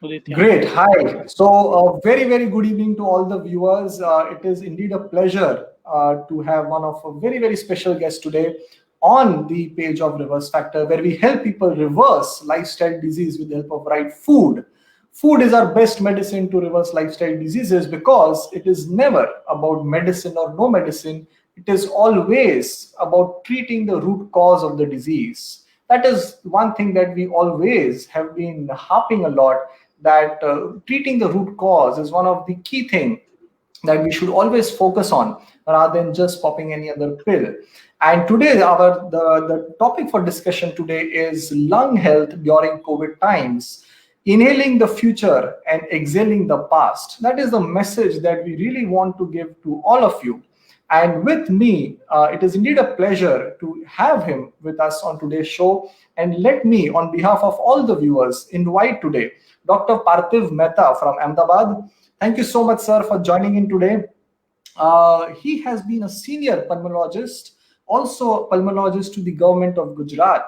Udit, yeah. Great. Hi. So, very, very good evening to all the viewers. It is indeed a pleasure to have one of a very, very special guest today on the page of Reverse Factor, where we help people reverse lifestyle disease with the help of right food. Food is our best medicine to reverse lifestyle diseases because it is never about medicine or no medicine. It is always about treating the root cause of the disease. That is one thing that we always have been harping a lot, that treating the root cause is one of the key thing that we should always focus on rather than just popping any other pill. And today the topic for discussion today is lung health during COVID times, inhaling the future and exhaling the past. That is the message that we really want to give to all of you. And with me, it is indeed a pleasure to have him with us on today's show. And let me, on behalf of all the viewers, invite today Dr. Parthiv Mehta from Ahmedabad. Thank you so much, sir, for joining in today. He has been a senior pulmonologist, also a pulmonologist to the government of Gujarat.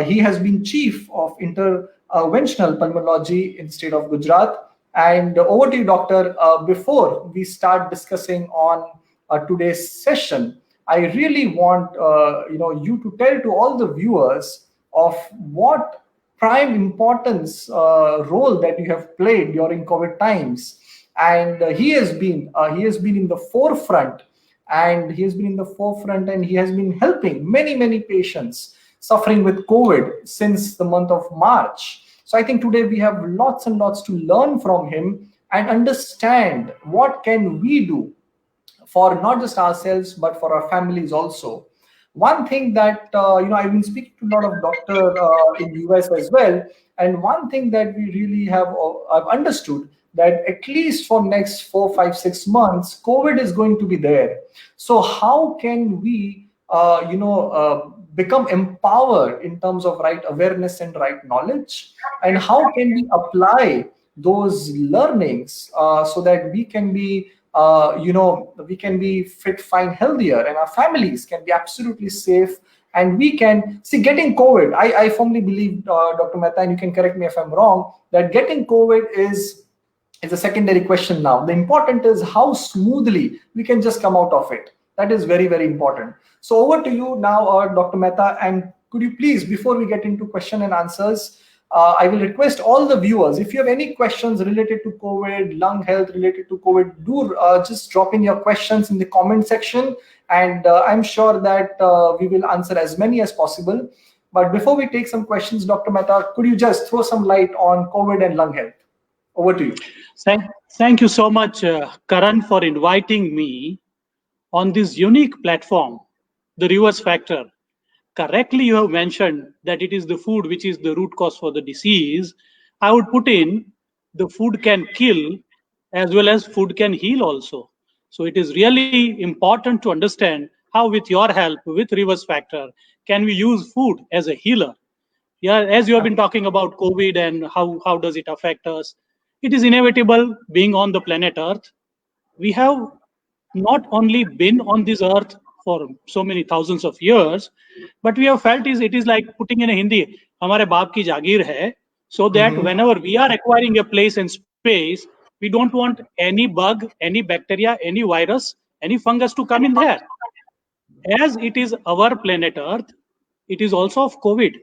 He has been chief of interventional pulmonology in the state of Gujarat. And over to you, doctor. Before we start discussing on today's session, I really want you to tell to all the viewers of what prime importance role that you have played during COVID times. And he has been in the forefront, and he has been in the forefront, and he has been helping many patients suffering with COVID since the month of March. So I think today we have lots and lots to learn from him and understand what can we do for not just ourselves but for our families also. One thing that I've been speaking to a lot of doctor in US as well, and one thing that we really have I've understood that at least for next 4, 5, 6 months, COVID is going to be there. So how can we become empowered in terms of right awareness and right knowledge, and how can we apply those learnings so that we can be fit, fine, healthier, and our families can be absolutely safe. And we can see getting COVID. I firmly believe, Dr. Mehta, and you can correct me if I'm wrong, that getting COVID is a secondary question now. The important is how smoothly we can just come out of it. That is very, very important. So over to you now, Dr. Mehta, and could you please, before we get into question and answers, I will request all the viewers, if you have any questions related to COVID, lung health related to COVID, do just drop in your questions in the comment section, and I'm sure that we will answer as many as possible. But before we take some questions, Dr. Mehta, could you just throw some light on COVID and lung health? Over to you. Thank, thank you so much, Karan, for inviting me on this unique platform, the Reverse Factor. Correctly, you have mentioned that it is the food which is the root cause for the disease. I would put in the food can kill as well as food can heal also. So it is really important to understand how, with your help, with Reverse Factor, can we use food as a healer. Yeah, as you have been talking about COVID and how does it affect us, it is inevitable being on the planet Earth. We have not only been on this earth for so many thousands of years, but we have felt it is like putting in a Hindi, हमारे बाप की जागीर है, so that Mhm. whenever we are acquiring a place in space, we don't want any bug, any bacteria, any virus, any fungus to come in there. As it is our planet Earth, it is also of COVID.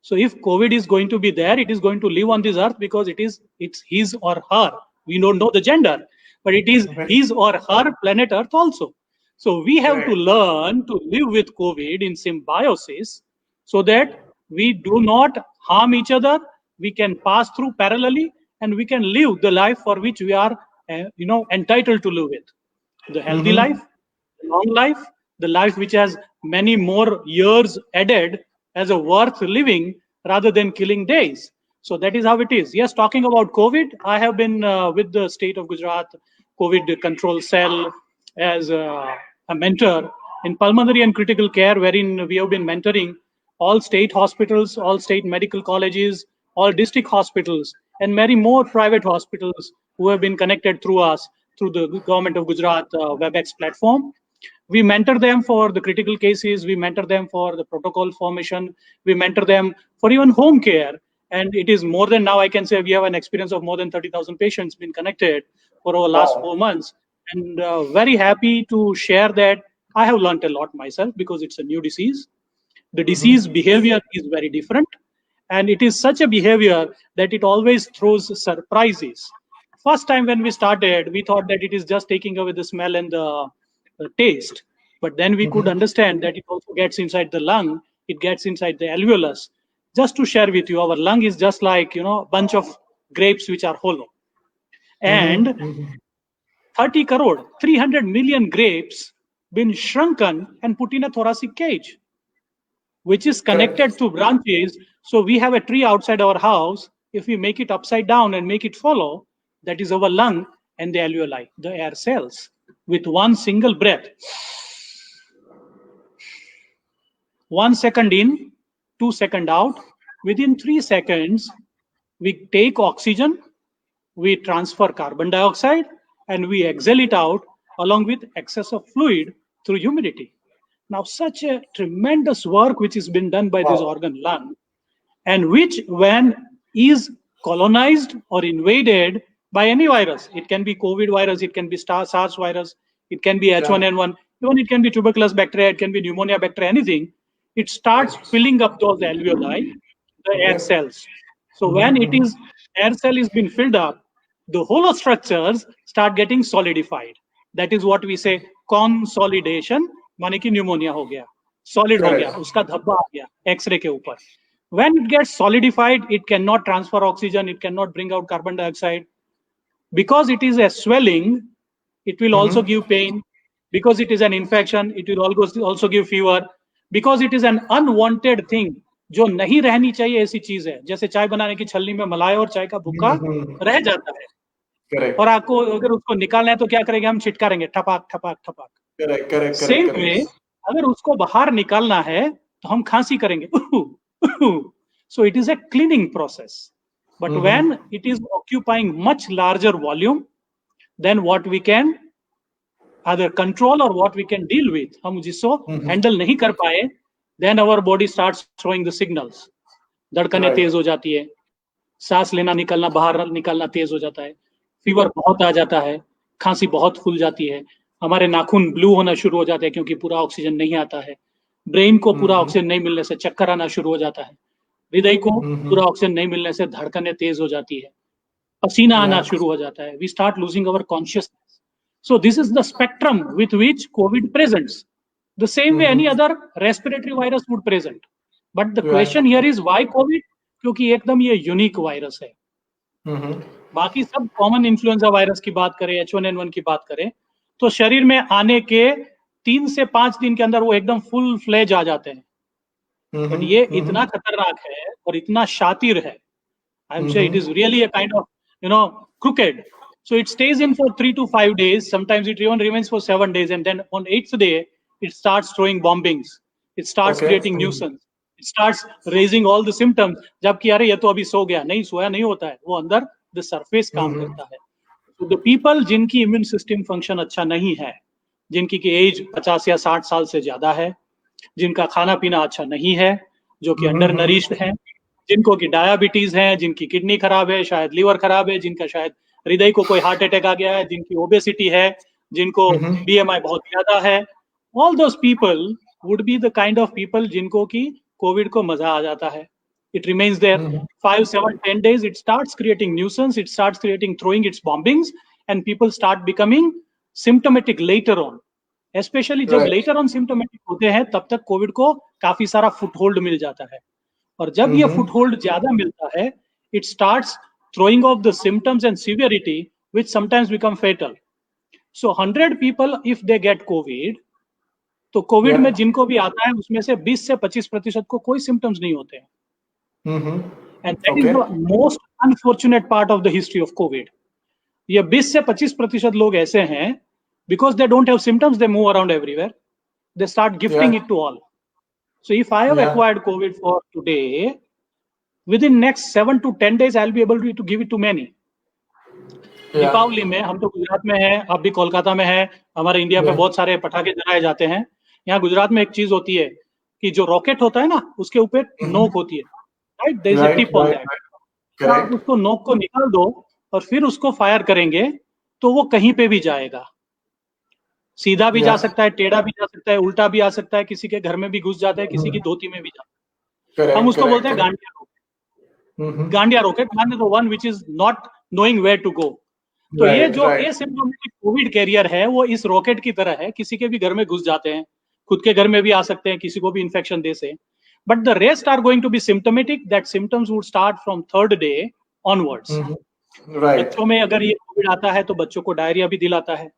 So if COVID is going to be there, it is going to live on this earth because it's his or her. We don't know the gender, but it is Very his or her planet Earth also. So we have to great. learn to live with COVID in symbiosis so that we do not harm each other. We can pass through parallelly and we can live the life for which we are, entitled to live it. The healthy life, Mhm. long life, the life which has many more years added as a worth living rather than killing days. So that is how it is. Yes, talking about COVID, I have been with the state of Gujarat COVID control cell as a mentor in pulmonary and critical care, wherein we have been mentoring all state hospitals, all state medical colleges, all district hospitals, and many more private hospitals who have been connected through us through the government of Gujarat WebEx platform. We mentor them for the critical cases, we mentor them for the protocol formation, we mentor them for even home care, and it is more than, now I can say we have an experience of more than 30,000 patients been connected for our last 4 months, and very happy to share that I have learned a lot myself, because it's a new disease. The disease behavior is very different, and it is such a behavior that it always throws surprises. First time when we started, we thought that it is just taking away the smell and the taste, but then we could understand that it also gets inside the lung, it gets inside the alveolus. Just to share with you, our lung is just like, a bunch of grapes which are hollow, and 30 crore, 300 million grapes been shrunken and put in a thoracic cage, which is connected to branches. So we have a tree outside our house. If we make it upside down and make it follow, that is our lung and the alveoli, the air cells. With one single breath, 1 second in, 2 second out, within 3 seconds, we take oxygen, we transfer carbon dioxide, and we exhale it out along with excess of fluid through humidity. Now, such a tremendous work which has been done by this organ lung, and which, when is colonized or invaded by any virus, it can be COVID virus, it can be SARS virus, it can be H1N1, even it can be tuberculosis bacteria, it can be pneumonia bacteria, anything, it starts filling up those alveoli, the air cells. So when it is, air cell is being filled up, the hollow structures start getting solidified. That is what we say consolidation, माने कि pneumonia हो गया, solid हो गया, उसका धब्बा आ गया X-ray के ऊपर. When it gets solidified, it cannot transfer oxygen, it cannot bring out carbon dioxide. Because it is a swelling, it will also give pain. Because it is an infection, it will also give fever. Because it is an unwanted thing, जो नहीं रहनी चाहिए ऐसी चीज है, जैसे चाय बनाने की छलनी में मलाई और चाय का भुक्का रह जाता है, और आपको अगर उसको निकालना है तो क्या करेंगे, हम छिटकारेंगे, ठपाक ठपाक ठपाक. सेम वे अगर उसको बाहर निकालना है तो हम खांसी करेंगे. So it is a cleaning process. But when it is occupying much larger volume than what we can either control or what we can deal with, हम जिसको handle नहीं कर पाए, then our body starts showing the signals. धड़कनें तेज हो जाती है, सांस लेना निकलना, बाहर निकलना तेज हो जाता है, फीवर बहुत आ जाता है, खांसी बहुत फूल जाती है, हमारे नाखून ब्लू होना शुरू हो जाते हैं क्योंकि पूरा ऑक्सीजन नहीं आता है, ब्रेन को पूरा ऑक्सीजन नहीं मिलने से चक्कर आना शुरू हो जाता है, हृदय को पूरा ऑक्सीजन नहीं मिलने से धड़कनें तेज हो जाती है, पसीना आना शुरू हो जाता है, we start losing our consciousness. So this is the spectrum with which COVID presents. The same way any other respiratory virus would present. But the question here is why COVID? क्योंकि एकदम ये यूनिक वायरस है. बाकी सब common influenza virus की बात करें, H1N1 की बात करें, तो शरीर में आने के 3 से 5 दिन के अंदर वो एकदम फुल फ्लेज आ जाते हैं. बट ये इतना खतरनाक है और इतना शातिर है. I am sure it is really a kind of, crooked. So it stays in for 3 to 5 days. Sometimes it even remains for 7 days. And then on 8th day, it starts throwing bombings. It starts creating nuisance. It starts raising all the symptoms. जबकि अरे ये तो अभी सो गया, नहीं सोया नहीं होता है, वो अंदर the surface काम करता है. So the people जिनकी immune system function अच्छा नहीं है, जिनकी की एज 50 या 60 साल से ज्यादा है, जिनका खाना पीना अच्छा नहीं है, जो कि अंडर नरिश्ड है, जिनको की डायबिटीज है, जिनकी किडनी खराब है, शायद लीवर खराब है, जिनका शायद हृदय को कोई हार्ट अटैक आ गया है, जिनकी ओबेसिटी है, जिनको BMI बहुत ज्यादा है, all those people would be the kind of people जिनको की कोविड को मजा आ जाता है. It remains there 5, 7, 10 days. It starts creating nuisance. It starts throwing its bombings, and people start becoming symptomatic later on. Especially जब later on symptomatic होते हैं, तब तक कोविड को काफी सारा foothold मिल जाता है. और जब ये foothold ज्यादा मिलता है, it starts throwing off the symptoms and severity, which sometimes become fatal. So 100 people, if they get COVID, तो कोविड में जिनको भी आता है उसमें से 20 से 25% को कोई सिम्टम्स नहीं होते हैं. And that is the most unfortunate part of the history of COVID. ये 20 से 25% लोग ऐसे हैं, because they don't have symptoms, they move around everywhere. They start gifting it to all. So if I have acquired COVID for today, within next 7 to 10 days, I'll be able to give it to many. Deepawali में हम तो गुजरात में हैं, आप भी कोलकाता में हैं, हमारे इंडिया में बहुत सारे पटाखे जलाए जाते हैं. यहाँ गुजरात में एक चीज होती है कि जो रॉकेट होता है ना, उसके ऊपर नोक होती है. Right, there is a tip on that. आप करेक्ट। उसको नोक को निकाल दो और फिर उसको फायर करेंगे तो वो कहीं पे भी जाएगा, सीधा भी जा सकता है, टेढ़ा भी जा सकता है, उल्टा भी आ सकता है, किसी के घर में भी घुस जाता है, किसी की धोती में भी जाता है। हम करेक्ट उसको बोलते हैं करेक्ट। गांडिया रॉकेट। गांडिया रॉकेट माने the one which is not knowing where to go. तो ये राइट जो राइट एसिम्प्टोमेटिक कोविड कैरियर है वो इस रॉकेट की तरह है, किसी के भी घर में घुस जाते हैं, खुद के घर में भी आ सकते हैं, किसी को भी इन्फेक्शन दे से। But the rest are going to be symptomatic, that symptoms would start from third day onwards. Right बच्चों में अगर ये कोविड आता है तो बच्चों को डायरिया भी दिलाता है,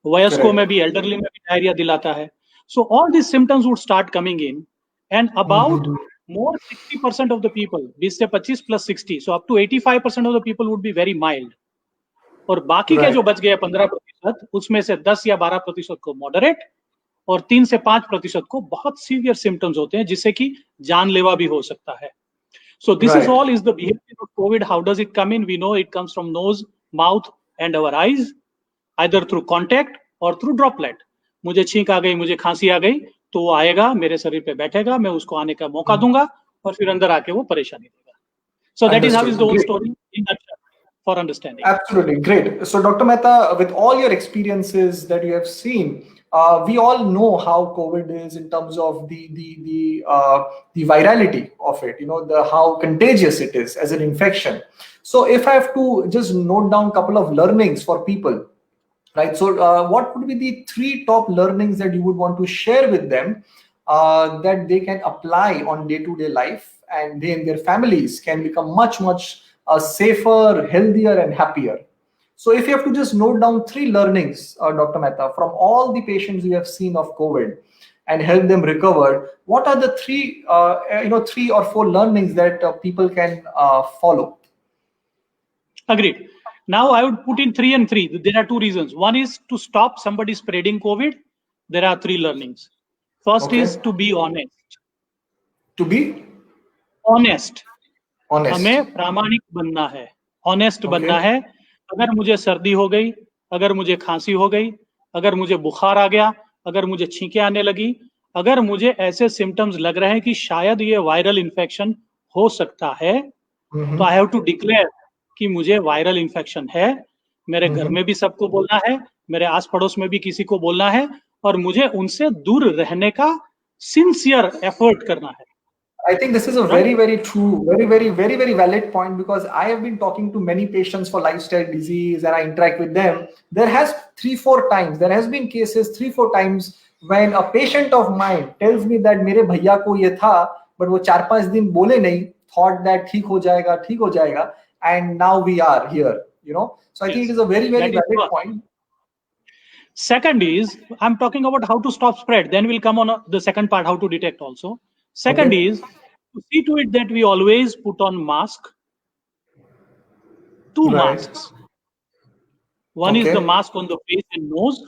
वयस्कों में भी, एल्डरली में भी डायरिया दिलाता है। So all this symptoms would start coming in, and about more 60% of the people, 20 से 25 plus 60, so up to 85% of the people would be very mild. और बाकी के जो बच गए 15%, उसमें से 10 या 12% को मॉडरेट और 3 से 5% को बहुत सीवियर सिम्टम्स होते हैं, जिससे कि जानलेवा भी हो सकता है। So this is all is the behavior of COVID. How does it come in? We know it comes from nose, mouth, and our eyes, either through contact or through droplet. मुझे छींक आ गई, मुझे खांसी आ गई, तो वो आएगा मेरे शरीर पे बैठेगा, मैं उसको आने का मौका दूंगा और फिर अंदर आके वो परेशानी देगा। So that is how is the whole story in nutshell for understanding. Absolutely great. So, Dr. Mehta, with all your experiences that you have seen, we all know how COVID is in terms of the virality of it. You know the how contagious it is as an infection. So, if I have to just note down a couple of learnings for people, right? So, what would be the 3 top learnings that you would want to share with them that they can apply on day-to-day life, and they and their families can become much safer, healthier, and happier? So, if you have to just note down 3 learnings, Dr. Mehta, from all the patients you have seen of COVID and help them recover, what are the 3 or 4 learnings that people can follow? Agreed. Now I would put in 3 and 3. There are 2 reasons. One is to stop somebody spreading COVID. There are 3 learnings. First is to be honest. To be honest. honest. हमें प्रामाणिक बनना है, honest बनना है। अगर मुझे सर्दी हो गई, अगर मुझे खांसी हो गई, अगर मुझे बुखार आ गया, अगर मुझे छींकें आने लगी, अगर मुझे ऐसे सिम्टम्स लग रहे हैं कि शायद ये वायरल इन्फेक्शन हो सकता है, तो आई हैव टू डिक्लेयर कि मुझे वायरल इन्फेक्शन है। मेरे घर में भी सबको बोलना है, मेरे आस पड़ोस में भी किसी को बोलना है, और मुझे उनसे दूर रहने का सिंसियर एफर्ट करना है। I think this is a very true, very valid point, because I have been talking to many patients for lifestyle disease and I interact with them. There has 3-4 times, there has been cases 3-4 times when a patient of mine tells me that मेरे भैया को ये था, but वो 4-5 दिन बोले नहीं, thought that ठीक हो जाएगा, and now we are here, you know. So I think it is a very valid point. Second is, I'm talking about how to stop spread. Then we'll come on the second part, how to detect also. Second is to see to it that we always put on mask. 2 masks. One is the mask on the face and nose,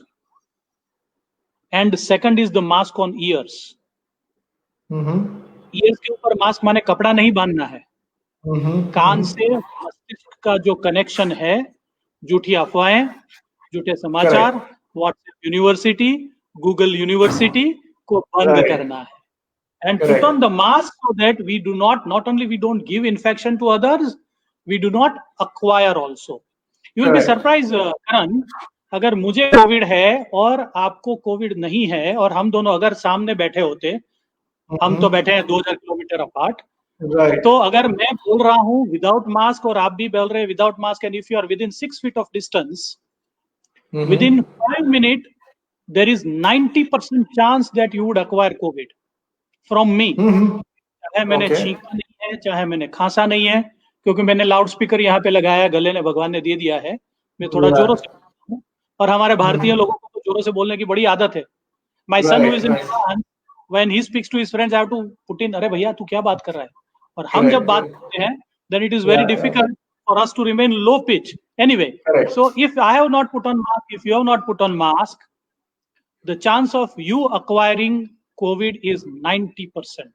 and the second is the mask on ears. Ears के ऊपर mask माने कपड़ा नहीं बांधना है। कान से मस्तिष्क का जो कनेक्शन है, झूठी अफवाहें, झूठे समाचार, व्हाट्सएप यूनिवर्सिटी, गूगल यूनिवर्सिटी को बंद करना है। And put on the mask so that we do not only we don't give infection to others, we do not acquire also. You will be surprised, Karan, अगर मुझे Covid है और आपको Covid नहीं है और हम दोनों अगर सामने बैठे होते, हम तो बैठे हैं 2000 किलोमीटर अपार्ट, तो अगर मैं बोल रहा हूं विदाउट मास्क और आप भी बोल रहे हैं without mask, and if you are within 6 feet of distance, within 5 minutes there is 90% chance that you would acquire COVID from me. चाहे मैंने छींका नहीं है, चाहे मैंने खांसा नहीं है, क्योंकि मैंने लाउड स्पीकर यहाँ पे लगाया, गले ने भगवान ने दे दिया है, मैं थोड़ा जोरों से बोलता हूँ, और हमारे भारतीय लोगों को तो जोरों से बोलने की बड़ी आदत है। My son who is in France, when he speaks to his friends, I have to put in, अरे भैया तू क्या बात कर रहा है? और हम जब बात करते हैं, then it is very difficult for us to remain low pitch. Anyway, so if I have not put on mask, if you have not put on mask, the chance of you acquiring COVID is 90%.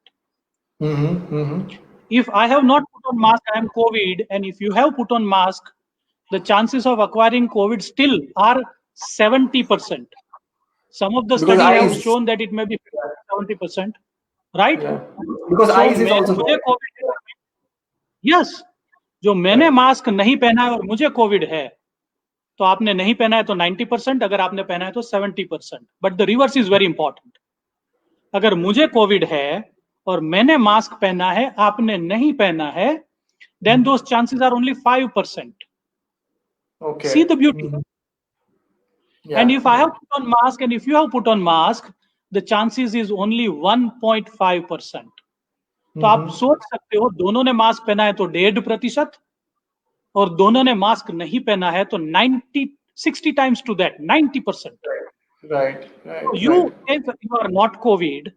If I have not put on mask, I am COVID, and if you have put on mask, the chances of acquiring COVID still are 70%. Some of the studies have shown that it may be 70%, right? Because eyes is also मुझे COVID yes, जो मैंने mask नहीं पहना है और मुझे Covid है, तो आपने नहीं पहना है तो 90%, अगर आपने पहना है तो 70%. But the reverse is very important. अगर मुझे कोविड है और मैंने मास्क पहना है, आपने नहीं पहना है, then those chances are only 5%. Okay. See the beauty. Yeah. And if I have put on mask and if you have put on mask, the chances is only 1.5%. तो आप सोच सकते हो, दोनों ने मास्क पहना है तो 1.5%, और दोनों ने मास्क नहीं पहना है तो 60 times to that, 90%. Right. You, if you are not COVID,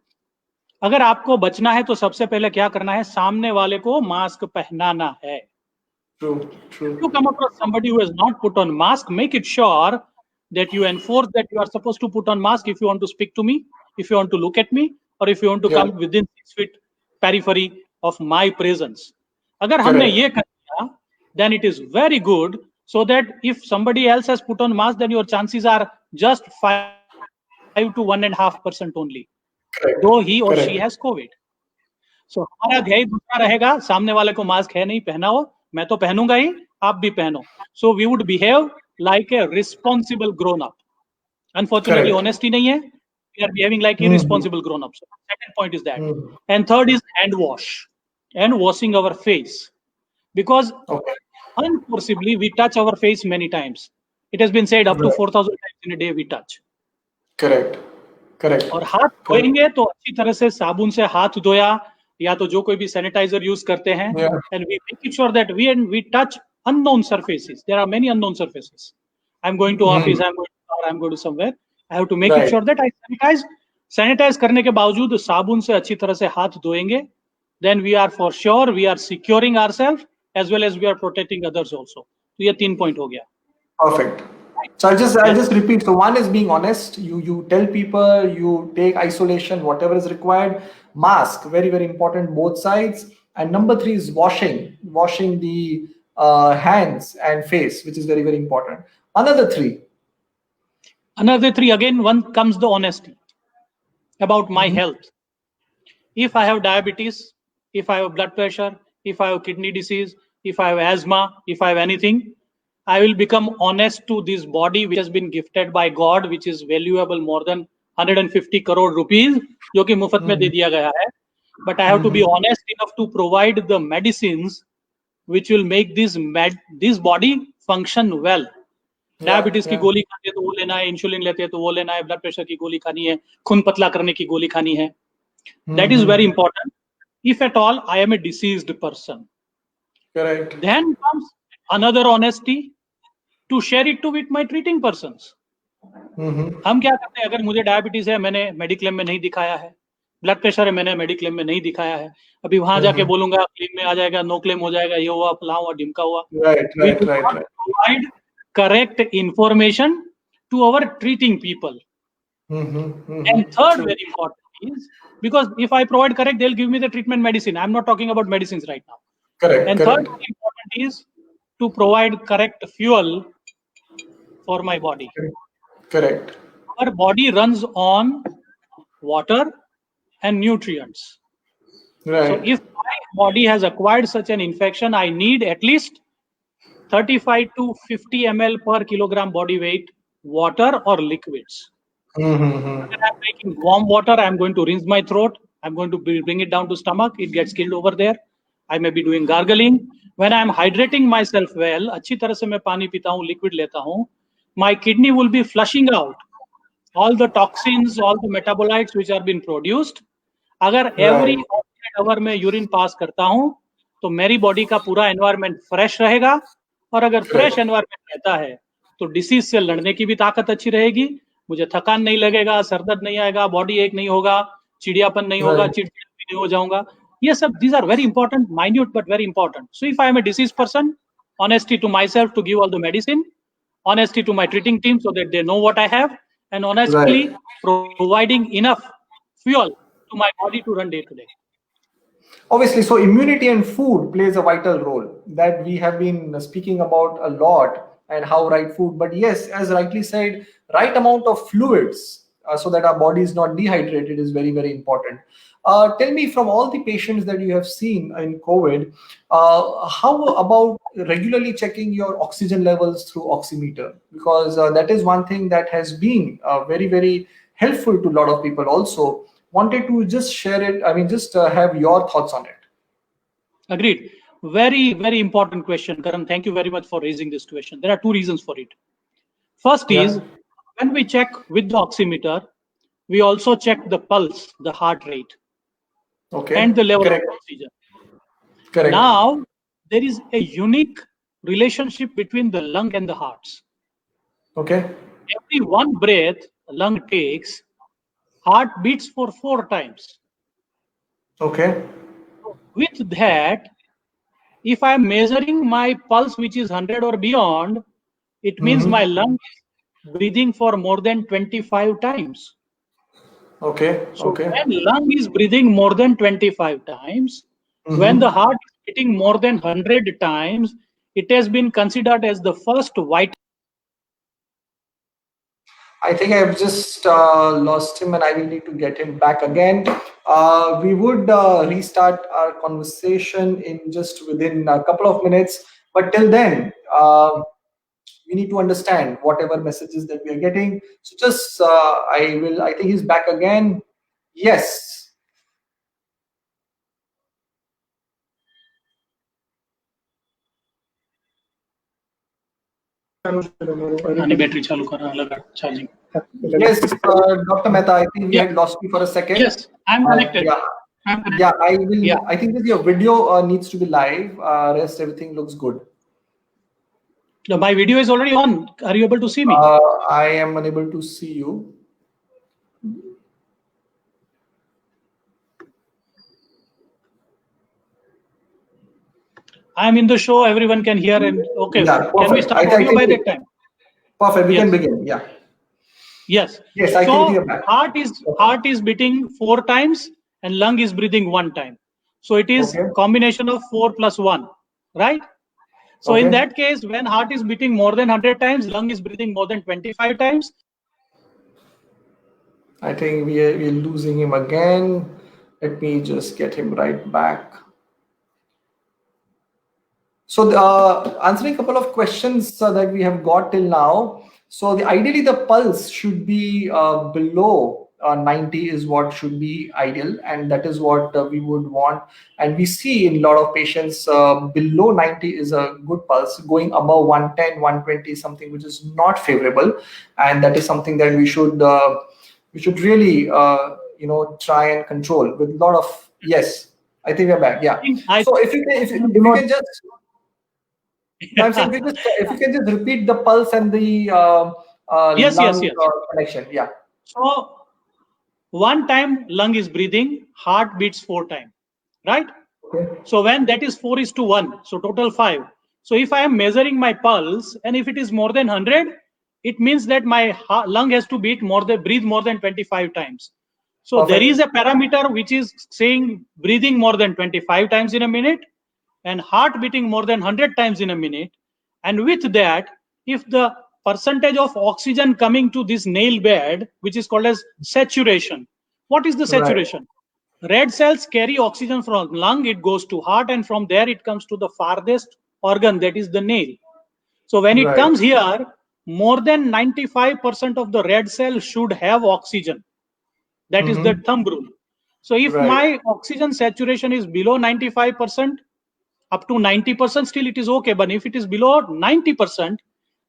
अगर आपको बचना है तो सबसे पहले क्या करना है, सामने वाले को मास्क पहनाना है. True. If you come across somebody who has not put on mask, make it sure that you enforce that you are supposed to put on mask if you want to speak to me, if you want to look at me, or if you want to come within 6 feet periphery of my presence. अगर हमने ये कर दिया, then it is very good, so that if somebody else has put on mask, then your chances are just 5 to 1.5% only, though he or she has COVID. So हमारा ध्येय दूसरा रहेगा, सामने वाले को मास्क है नहीं, पहना हो, मैं तो पहनूंगा ही, आप भी पहनो. So we would behave like a responsible grown up. Unfortunately, honesty नहीं है. We are behaving like irresponsible grown ups. Second point is that. And third is hand wash and washing our face, because unforcibly we touch our face many times. It has been said up to 4,000 times in a day we touch. Correct. और हाथ धोएंगे तो अच्छी तरह से साबुन से हाथ धोया, या तो जो कोई भी सैनिटाइजर यूज करते हैं, and we make it sure that we touch unknown surfaces. There are many unknown surfaces. I'm going to office, I'm going to somewhere. I have to make it sure that I sanitize करने के बावजूद साबुन से अच्छी तरह से हाथ धोएंगे. Then we are for sure we are securing ourselves as well as we are protecting others also. तो ये 3 point हो गया. Perfect. So I'll just repeat. So one is being honest. You tell people, you take isolation, whatever is required. Mask, very, very important, both sides. And number 3 is washing the hands and face, which is very, very important. Another three, again, one comes the honesty about my health. If I have diabetes, if I have blood pressure, if I have kidney disease, if I have asthma, if I have anything, I will become honest to this body which has been gifted by God, which is valuable more than 150 crore rupees, जो कि मुफ्त में दे दिया गया है. But I have to be honest enough to provide the medicines which will make this body function well. Diabetes की गोली खाते हैं तो वो लेना है, इंसुलिन लेते हैं तो वो लेना है, ब्लड प्रेशर की गोली खानी है, खून पतला करने की गोली खानी है. That is very important. If at all I am a diseased person, correct, then comes another honesty to share it to with my treating persons. हम क्या करते हैं, अगर मुझे डायबिटीज है, मैंने मेडिक्लेम में नहीं दिखाया है, ब्लड प्रेशर है, मैंने मेडिक्लेम में नहीं दिखाया है, अभी वहां जाके बोलूंगा क्लेम में आ जाएगा, नो क्लेम हो जाएगा, ये हुआ, फलां हुआ, ढिमका हुआ. Provide correct information to our treating people. And third, very important is, because if I provide correct, they'll give me the treatment medicine. I'm not talking about medicines right now. Correct. And third, very important is to provide correct fuel for my body. Correct. Our body runs on water and nutrients. Right. So if my body has acquired such an infection, I need at least 35 to 50 ml per kilogram body weight water or liquids. When I'm making warm water, I'm going to rinse my throat. I'm going to bring it down to stomach. It gets killed over there. I may be doing gargling. When I'm hydrating myself well, अच्छी तरह से मैं पानी पीता हूँ, liquid लेता हूँ, my kidney will be flushing out all the toxins, all the metabolites which are being produced. अगर every hour में urine pass करता हूँ, तो मेरी body का पूरा environment fresh रहेगा. और अगर फ्रेश एनवायरमेंट रहता है तो डिसीज से लड़ने की भी ताकत अच्छी रहेगी, मुझे थकान नहीं लगेगा, सरदर्द नहीं आएगा, बॉडी एक नहीं होगा, चिड़ियापन नहीं होगा, चिड़चिड़ा भी नहीं हो जाऊंगा. ये सब these are very important, minute but very important. So if I am a diseased person, honesty to myself to give all the medicine, honesty to my treating team so that they know what I have, and honestly providing enough fuel to my body to run day to day. Obviously, so immunity and food plays a vital role that we have been speaking about a lot, and how right food. But yes, as rightly said, right amount of fluids so that our body is not dehydrated is very, very important. Tell me, from all the patients that you have seen in COVID, how about regularly checking your oxygen levels through oximeter? Because that is one thing that has been very, very helpful to a lot of people. Also, wanted to just share it. I mean, just have your thoughts on it. Agreed. Very, very important question, Karan. Thank you very much for raising this question. There are two reasons for it. First is, when we check with the oximeter, we also check the pulse, the heart rate, and the level of oxygen. Correct. Now, there is a unique relationship between the lung and the hearts. Okay. Every one breath a lung takes, heart beats for 4 times. Okay. With that, if I am measuring my pulse, which is 100 or beyond, it means my lung is breathing for more than 25 times. Okay. So when lung is breathing more than 25 times, when the heart is beating more than 100 times, it has been considered as the first vital. I think I've just lost him and I will need to get him back again. We would restart our conversation in just within a couple of minutes. But till then, we need to understand whatever messages that we are getting. So just, I think he's back again. Yes. Battery चालू करा लगा charging. Yes, Dr. Mehta, I think we had lost you for a second. Yes, I'm connected. Yeah, I will. Yeah. I think that your video needs to be live. Rest everything looks good. No, my video is already on. Are you able to see me? I am unable to see you. I am in the show. Everyone can hear and okay. Yeah, can we start audio by that time? Perfect. We can begin. Yeah. Yes. Yes, I can hear back. Heart is beating 4 times and lung is breathing 1 time. So it is combination of 4 plus 1, right? So in that case, when heart is beating more than 100 times, lung is breathing more than 25 times. I think we're losing him again. Let me just get him right back. So answering a couple of questions that we have got till now. So ideally the pulse should be below 90 is what should be ideal, and that is what we would want. And we see in a lot of patients below 90 is a good pulse. Going above 110, 120 is something which is not favorable, and that is something that we should really try and control with a lot of. Yes, I think we're back. Yeah. So if you can just. I'm saying if you can just repeat the pulse and the lung connection. Yeah. So 1 time lung is breathing, heart beats 4 times, right? Okay. So when that is 4:1, so total 5. So if I am measuring my pulse and if it is more than 100, it means that my lung has to breathe more than 25 times. So there is a parameter which is saying breathing more than 25 times in a minute and heart beating more than 100 times in a minute. And with that, if the percentage of oxygen coming to this nail bed, which is called as saturation. What is the saturation? Red cells carry oxygen from lung, it goes to heart, and from there it comes to the farthest organ, that is the nail. So when it comes here, more than 95% of the red cell should have oxygen. That is the thumb rule. So if my oxygen saturation is below 95%, up to 90%, still it is okay. But if it is below 90%,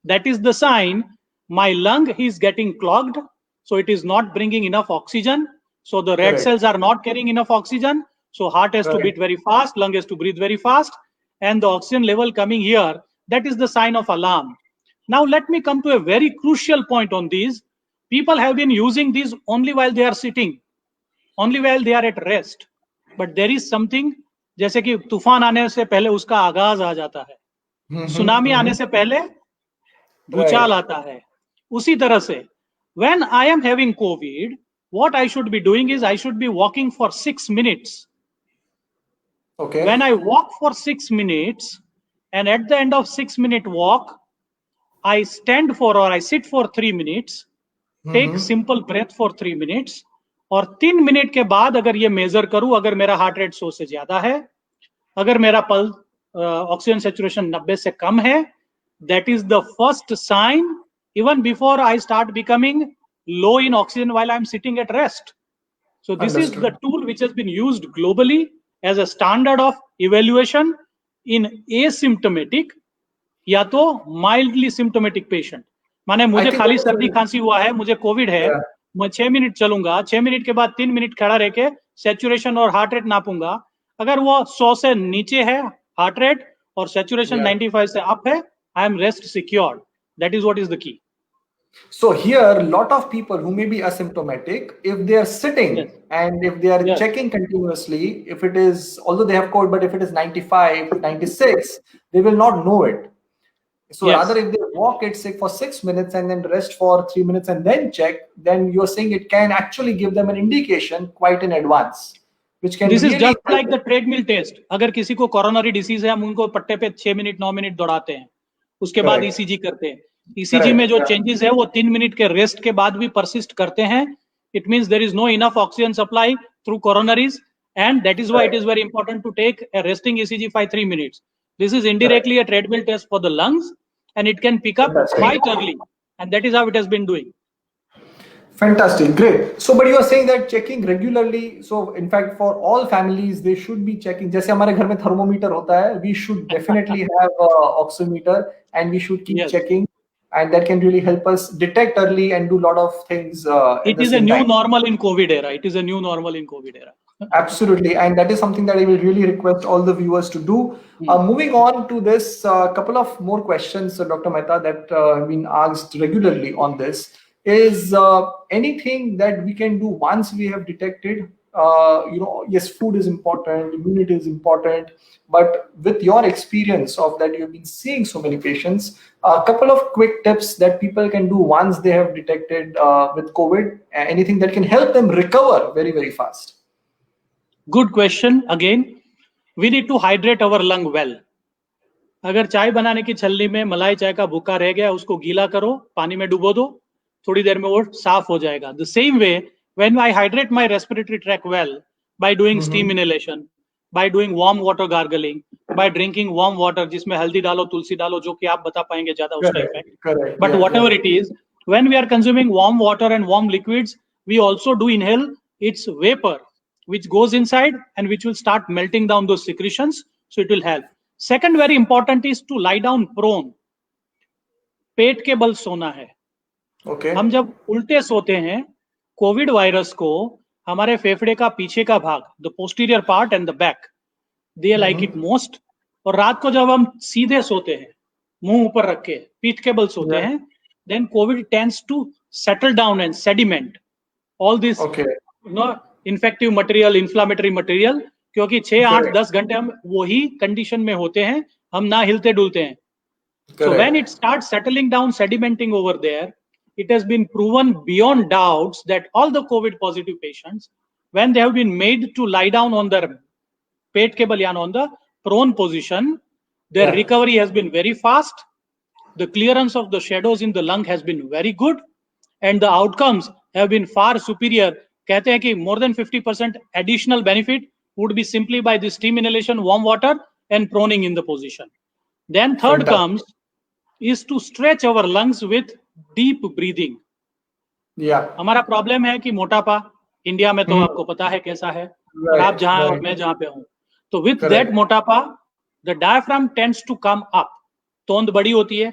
that is the sign my lung is getting clogged. So it is not bringing enough oxygen. So the red cells are not carrying enough oxygen. So heart has to beat very fast, lung has to breathe very fast. And the oxygen level coming here, that is the sign of alarm. Now let me come to a very crucial point on these. People have been using these only while they are sitting, only while they are at rest. But there is something, जैसे कि तूफान आने से पहले उसका आगाज आ जाता है, सुनामी आने से पहले भूचाल आता है. उसी तरह से when I am having COVID, what I should be doing is I should be walking for 6 minutes. Okay. When I walk for 6 minutes and at the end of 6-minute walk, I stand for or I sit for 3 minutes. Take simple breath for 3 minutes, और 3 minute के बाद अगर ये major करूं, अगर मेरा heart rate 100 से ज्यादा है, अगर मेरा पल्स ऑक्सीजन सेचुरेशन 90 से कम है, that is the first sign even before I start becoming low in oxygen while I'm sitting at rest. So this is the tool which has been used globally as a standard of evaluation in asymptomatic या तो mildly symptomatic patient. माने मुझे खाली सर्दी खांसी हुआ है, मुझे कोविड है, मैं 6 मिनट चलूंगा, 6 मिनट के बाद 3 मिनट खड़ा रह के सेचुरेशन और हार्ट रेट नापूंगा, अगर वो 100 से नीचे है हार्ट रेट और सेचुरेशन 95 से अप है, I am rest secured. That is what is the key. So here, lot of people who may be asymptomatic, if they are sitting and if they are checking continuously, if it is, although they have COVID, but if it is 95, 96, they will not know it. So rather, if they walk it say for 6 minutes and then rest for 3 minutes and then check, then you're saying it can actually give them an indication quite in advance. Which can this is just like the treadmill test. अगर किसी को coronary disease है, हम उनको पट्टे पे 6 minute 9 minute दौड़ाते हैं, उसके बाद ECG करते हैं. ECG में जो चेंजेस है वो 3 मिनट के रेस्ट के बाद भी परसिस्ट करते हैं. It means there is no enough oxygen supply through coronaries, and that is why it is very important to take a resting ECG for 3 minutes. This is indirectly a treadmill test for the lungs, and it can pick up quite early, and that is how it has been doing. Fantastic, great. So, but you are saying that checking regularly. So, in fact, for all families, they should be checking. जैसे हमारे घर में thermometer होता है, we should definitely have a oximeter, and we should keep checking, and that can really help us detect early and do a lot of things. It is a new normal in COVID era. It is a new normal in COVID era. Absolutely, and that is something that I will really request all the viewers to do. Moving on to this, couple of more questions, Dr. Mehta, that have been asked regularly on this. Is anything that we can do once we have detected, yes, food is important, immunity is important, but with your experience of that, you've been seeing so many patients, a couple of quick tips that people can do once they have detected with COVID, anything that can help them recover very, very fast. Good question. Again, we need to hydrate our lung well. अगर चाय बनाने की छलनी में मलाई चाय का भुक्का रह गया, उसको गीला करो, पानी में डुबो दो, थोड़ी देर में वो साफ हो जाएगा. The same way, when I hydrate my respiratory tract well by doing steam inhalation, by doing warm water gargling, by drinking warm water जिसमें हल्दी डालो, तुलसी डालो, जो कि आप बता पाएंगे ज्यादा उसका effect. But whatever it is, when we are consuming warm water and warm liquids, we also do inhale its vapor, which goes inside and which will start melting down those secretions. So it will help. Second, very important is to lie down prone. पेट के बल सोना है. हम जब उल्टे सोते हैं, Covid virus को हमारे फेफड़े का पीछे का भाग, the posterior part and the back, they like it most. और रात को जब हम सीधे सोते हैं, मुंह ऊपर रख के पीठ के बल सोते हैं, then Covid tends to settle down and sediment all this infective material, inflammatory material, क्योंकि 6, 8, 10 घंटे हम वही कंडीशन में होते हैं, हम ना हिलते डुलते हैं. So when it starts settling down, sedimenting over there, it has been proven beyond doubts that all the COVID positive patients, when they have been made to lie down on their pet ke bal, on the prone position, their recovery has been very fast. The clearance of the shadows in the lung has been very good, and the outcomes have been far superior. कहते हैं कि more than 50% additional benefit would be simply by the steam inhalation, warm water, and proning in the position. Then third comes is to stretch our lungs with deep breathing. हमारा problem है कि मोटापा India में तो आपको पता है कैसा है, और आप जहां और मैं जहां पे हूं, तो विथ दैट मोटापा the diaphragm tends to come up. तोंद बड़ी होती है,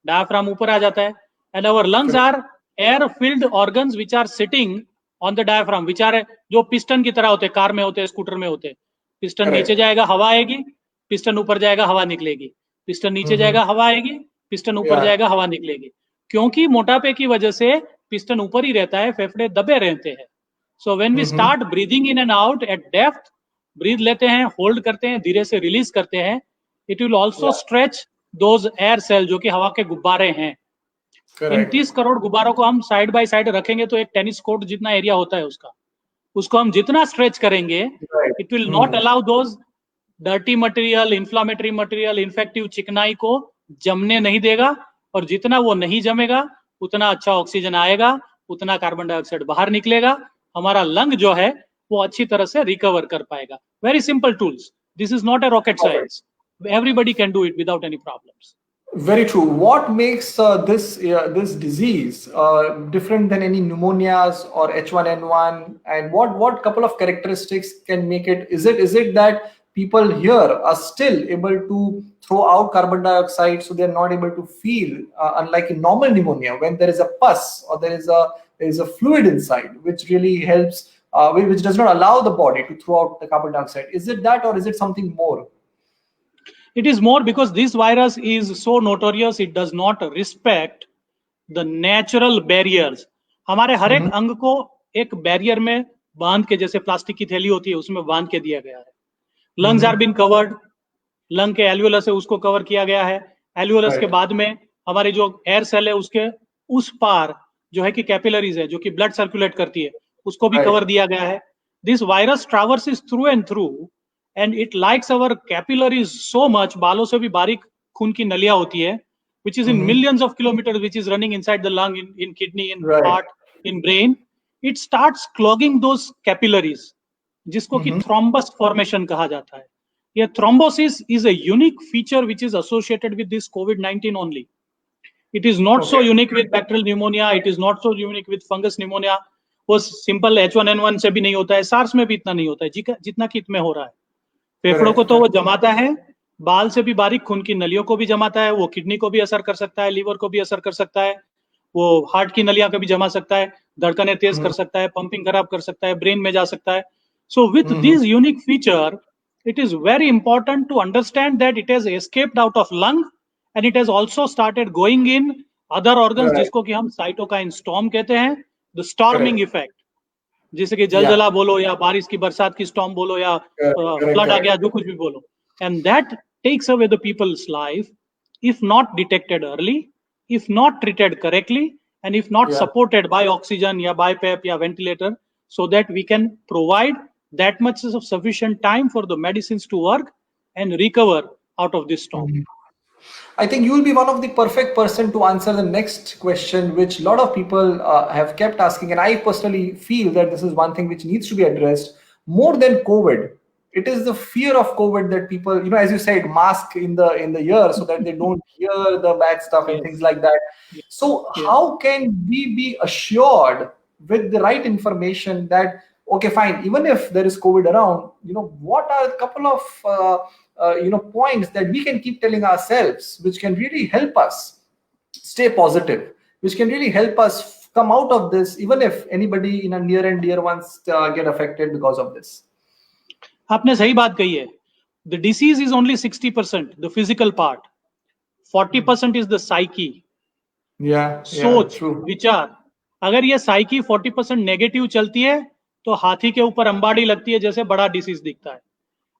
डायफ्राम ऊपर आ जाता है, and our lungs are air filled organs which are sitting on the diaphragm, which are जो पिस्टन की तरह होते हैं, कार में होते हैं, स्कूटर में होते हैं. पिस्टन नीचे जाएगा, हवा आएगी, पिस्टन ऊपर जाएगा, हवा निकलेगी, पिस्टन नीचे जाएगा, हवा आएगी, पिस्टन ऊपर जाएगा, हवा निकलेगी. क्योंकि मोटापे की वजह से पिस्टन ऊपर ही रहता है, फेफड़े दबे रहते हैं. So when we start breathing in and out at depth, breath लेते हैं, होल्ड करते हैं, धीरे से रिलीज करते हैं, it will also stretch those air cell जो कि हवा के गुब्बारे हैं. इन 30 करोड़ गुब्बारों को हम साइड बाय साइड रखेंगे तो एक टेनिस कोर्ट जितना एरिया होता है उसको हम जितना स्ट्रेच करेंगे, it will not allow those dirty material, inflammatory material, infective चिकनाई को जमने नहीं देगा, और जितना वो नहीं जमेगा उतना अच्छा ऑक्सीजन आएगा, उतना कार्बन डाइऑक्साइड बाहर निकलेगा, हमारा लंग जो है वो अच्छी तरह से रिकवर कर पाएगा. Very simple tools. This is not a rocket science. Everybody can do it without any problems. Very true. What makes this disease different than any pneumonias or H1N1, and what couple of characteristics can make it? Is it that people here are still able to throw out carbon dioxide, so they're not able to feel, unlike in normal pneumonia when there is a pus or there is a fluid inside, which really helps, which does not allow the body to throw out the carbon dioxide. Is it that, or is it something more? It is more because this virus is so notorious. It does not respect the natural barriers. हमारे हर एक अंग को एक barrier में बांध के, जैसे plastic की थैली होती है उसमें बांध के दिया गया है. Lungs are been covered. Lung के एल्वियोलस है उसको कवर किया गया है. एल्वियोलस के बाद में हमारे जो एयर सेल है उसके उस पार जो है कि कैपिलरीज है जो कि ब्लड सर्कुलेट करती है, उसको भी कवर दिया गया है. This virus traverses through and through and it likes our capillaries so much. बालों से भी बारीक खून की नलियां होती है, which is in millions of kilometers, which is running inside the lung, in kidney, in heart, in brain. It starts clogging those capillaries, जिसको कि thrombus formation कहा जाता है. ये thrombosis is a unique feature which is associated with this COVID-19 only. It is not so unique with bacterial pneumonia. It is not so unique with fungus pneumonia. वो simple H1N1 से भी नहीं होता है, SARS में भी इतना नहीं होता है जितना कि इसमें हो रहा है. फेफड़ों को तो वो जमाता है, बाल से भी बारीक खून की नलियों को भी जमाता है, वो किडनी को भी असर कर सकता है, लीवर को भी असर कर सकता है, वो हार्ट की नलियां को भी जमा सकता है, धड़कनें तेज कर सकता है, पंपिंग खराब कर सकता है, ब्रेन में जा सकता है. So with this unique feature it is very important to understand that it has escaped out of lung and it has also started going in other organs, जिसको कि हम साइटोकाइन स्टॉर्म कहते हैं, the storming effect. जैसे कि जलजला बोलो या बारिश की बरसात की स्टॉर्म बोलो या फ्लड आ गया, जो कुछ भी बोलो. And that takes away the people's life if not detected early, if not treated correctly, and if not supported by oxygen या by PEP या ventilator, so that we can provide that much of sufficient time for the medicines to work and recover out of this storm. I think you will be one of the perfect person to answer the next question, which a lot of people have kept asking, and I personally feel that this is one thing which needs to be addressed more than COVID. It is the fear of COVID that people, as you said, mask in the ear so that they don't hear the bad stuff and things like that. So how can we be assured with the right information that, okay, fine, even if there is COVID around, what are a couple of points that we can keep telling ourselves, which can really help us stay positive, which can really help us come out of this, even if anybody in a near and dear ones get affected because of this. आपने सही बात कही है. The disease is only 60%, the physical part. 40% is the psyche. सोच, विचार. अगर ये psyche 40% negative चलती है तो हाथी के ऊपर अंबाड़ी लगती है जैसे बड़ा डिसीज दिखता है.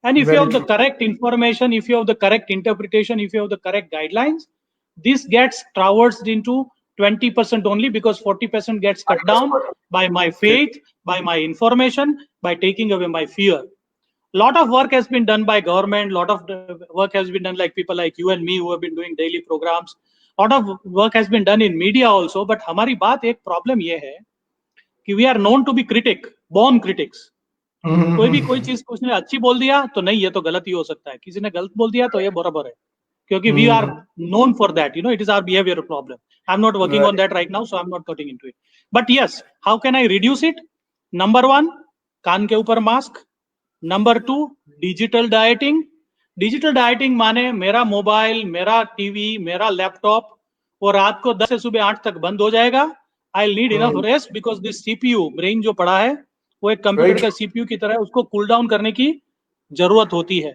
And if you have the correct information, if you have the correct interpretation, if you have the correct guidelines, this gets traversed into 20% only, because 40% gets cut down by my faith, by my information, by taking away my fear. Lot of work has been done by government. Lot of work has been done like people like you and me who have been doing daily programs. Lot of work has been done in media also. But हमारी बात एक problem ये है कि we are known to be born critics. कोई भी कोई चीज उसने अच्छी बोल दिया तो नहीं, ये तो गलत ही हो सकता है, किसी ने गलत बोल दिया तो ये बराबर है, क्योंकि we are known for that. It is our behaviour problem. I am not working on that right now, so I am not cutting into it. But yes, how can I reduce it? Number 1, कान के ऊपर mask. Number 2, digital dieting. Digital dieting माने मेरा mobile, मेरा TV, मेरा laptop वो रात को 10 से सुबह 8 तक बंद हो जाएगा. I need enough rest, because this CPU, brain जो पड़ा है वो एक कंप्यूटर का सीपीयू की तरह है, उसको कूल डाउन करने की जरूरत होती है.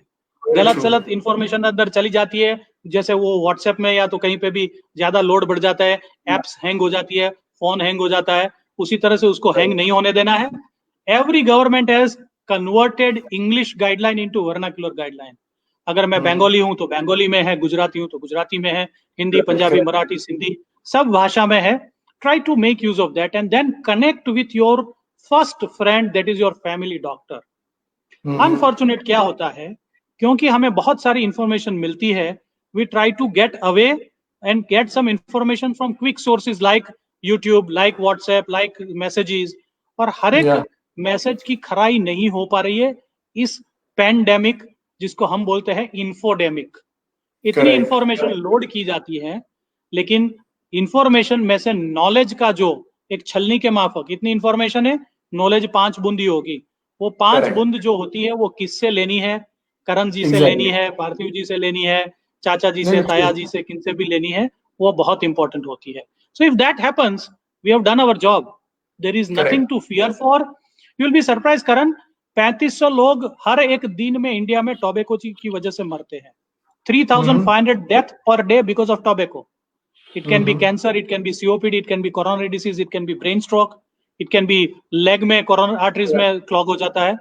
गलत इंफॉर्मेशन अंदर चली जाती है, जैसे वो व्हाट्सएप में या तो कहीं पे भी ज्यादा लोड बढ़ जाता है, एप्स हैंग हो जाती है, फोन हैंग हो जाता है. उसी तरह से उसको हैंग नहीं होने देना है. Every government has converted English guideline into vernacular guideline. अगर मैं बंगाली हूं तो बंगाली में है, गुजराती हूं तो गुजराती में है, हिंदी, पंजाबी, मराठी, सिंधी, सब भाषा में है. Try to make use of that and then connect with your first friend, that is your family doctor. Unfortunate क्या होता है, क्योंकि हमें बहुत सारी इंफॉर्मेशन मिलती है, we try to get away and get some information from quick sources like YouTube, like WhatsApp, like messages, और हर एक मैसेज की खराई नहीं हो पा रही है इस पैंडेमिक, जिसको हम बोलते हैं इंफोडेमिक। इतनी इंफॉर्मेशन लोड की जाती है, लेकिन इंफॉर्मेशन में से नॉलेज का जो एक छलनी के माफक इतनी इंफॉर्मेशन है, नॉलेज 5 बूंद ही होगी। वो 5 बूंद जो होती है वो किससे लेनी है? करण जी से लेनी है, पार्थिव जी से लेनी है, चाचा जी से, ताया जी से, किनसे भी लेनी है, वो बहुत इंपॉर्टेंट होती है। So if that happens, we have done our job, there is nothing to fear for. You will be surprise Karan, 3500 लोग हर एक दिन में इंडिया में टोबैको की वजह से मरते हैं। 3,500 death per day because of tobacco. It can be cancer, it can be COPD, it can be coronary disease, it can be brain stroke, it can be leg में coronary arteries में clog हो जाता है।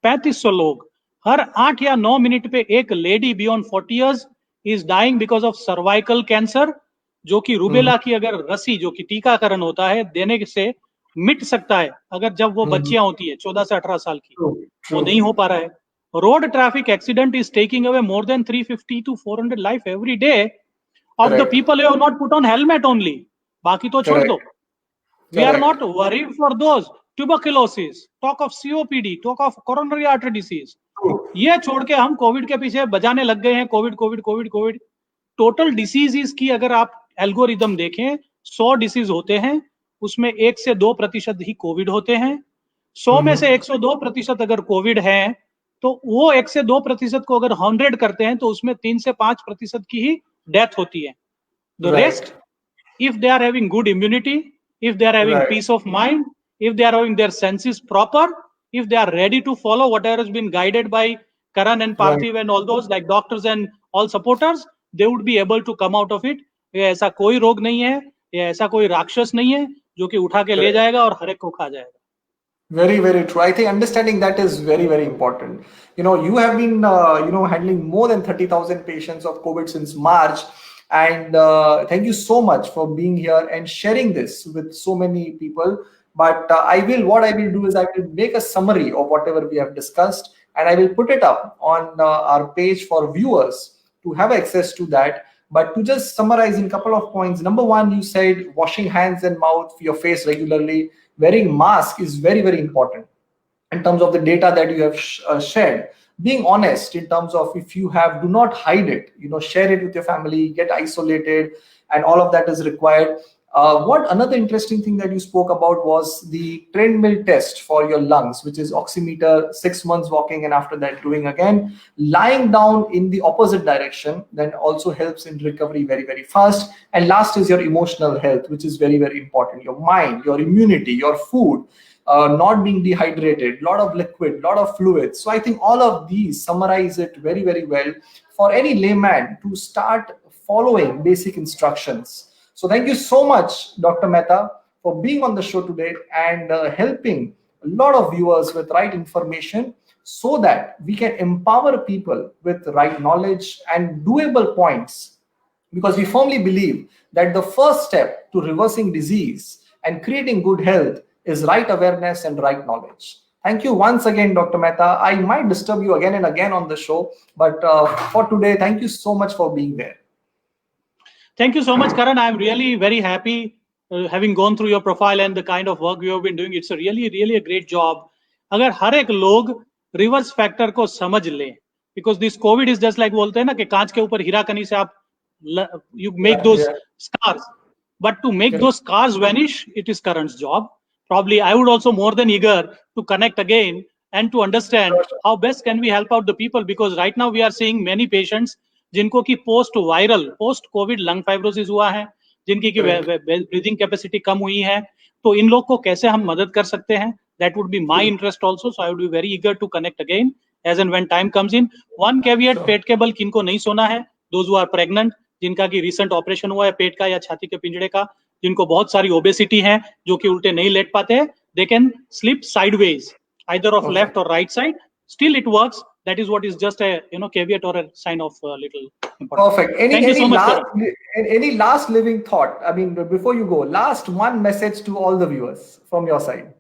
3500 लोग हर 8 या 9 minute पे एक lady beyond 40 years is dying because of cervical cancer, जो कि रूबेला की अगर रसी, जो कि टीकाकरण होता है, देने से मिट सकता है अगर जब वो बच्चियां होती है 14 से 18 साल की। वो नहीं हो पा रहा है। Road traffic accident is taking away more than 350 to 400 life every day of the people who have not put on helmet only. बाकी तो छोड़ दो। We are not worried for those. Tuberculosis, talk of COPD, talk of coronary artery disease. ये छोड़ के हम Covid के पीछे बजाने लग गए हैं। Covid Covid Covid Covid. Total diseases की अगर आप एल्गोरिदम देखें, 100 डिसीज होते हैं, उसमें 1 से 2% ही कोविड होते हैं। 100 में से 102% अगर कोविड है, तो वो 1 से 2% को अगर 100 करते हैं, तो उसमें 3 से 5% की ही डेथ होती है। The rest, if they are having good immunity, if they are having peace of mind, if they are having their senses proper, if they are ready to follow whatever has been guided by Karan and Parthiv and all those, like doctors and all supporters, they would be able to come out of it. ये ऐसा कोई रोग नहीं है, ये ऐसा कोई राक्षस नहीं है जो कि उठा के ले जाएगा और हर एक को खा जाएगा। Very, very true. I think understanding that is very, very important. You know, you have been, handling more than 30,000 patients of COVID since March. And thank you so much for being here and sharing this with so many people. But what I will do is I will make a summary of whatever we have discussed, and I will put it up on our page for viewers to have access to that. But to just summarize in a couple of points, number one, you said washing hands and mouth, your face regularly, wearing mask is very, very important in terms of the data that you have shared. Being honest in terms of, if you have, do not hide it, share it with your family, get isolated, and all of that is required. What another interesting thing that you spoke about was the treadmill test for your lungs, which is oximeter, 6 months walking, and after that doing again. Lying down in the opposite direction then also helps in recovery very, very fast. And last is your emotional health, which is very, very important. Your mind, your immunity, your food, not being dehydrated, lot of liquid, lot of fluids. So I think all of these summarize it very, very well for any layman to start following basic instructions. So thank you so much, Dr. Mehta, for being on the show today and helping a lot of viewers with right information so that we can empower people with right knowledge and doable points. Because we firmly believe that the first step to reversing disease and creating good health is right awareness and right knowledge. Thank you once again, Dr. Mehta. I might disturb you again and again on the show, but for today, thank you so much for being there. Thank you so much, Karan. I'm really very happy having gone through your profile and the kind of work you have been doing. It's a really, really a great job. अगर हर एक लोग reverse factor को समझ ले, because this COVID is just like बोलते हैं ना कि कांच के ऊपर हीरा कनी से आप you make those scars, but to make those scars vanish, it is Karan's job. Probably I would also more than eager to connect again and to understand how best can we help out the people, because right now we are seeing many patients जिनको की post viral, post Covid lung fibrosis हुआ है, जिनकी की breathing capacity कम हुई है, तो इन लोग को कैसे हम मदद कर सकते हैं, that would be my interest also. So I would be very eager to connect again as and when time comes in. One caveat, pet cable किनको नहीं सोना है, those who are pregnant, जिनका की recent ऑपरेशन हुआ है पेट का या छाती के पिंजड़े का, जिनको बहुत सारी ओबेसिटी है, जो कि उल्टे नहीं लेट पाते हैं, they can sleep sideways, either of left or right side. Still it works. That is what is just a caveat or a sign of little importance. Perfect. Any last living thought? I mean, before you go, last one message to all the viewers from your side.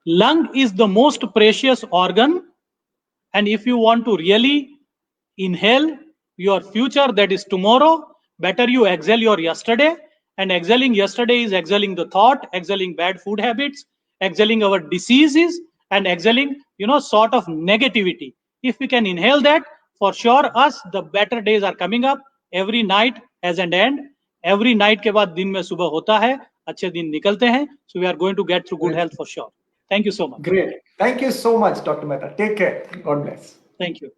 Lung is the most precious organ, and if you want to really inhale your future, that is tomorrow, better you exhale your yesterday And exhaling yesterday is exhaling the thought, exhaling bad food habits, exhaling our diseases, and exhaling, sort of negativity. If we can inhale that, for sure, the better days are coming up. Every night has an end. Every night के बाद दिन में सुबह होता है, अच्छे दिन निकलते हैं. So we are going to get through good health for sure. Thank you so much. Great. Thank you so much, Dr. Mehta. Take care. God bless. Thank you.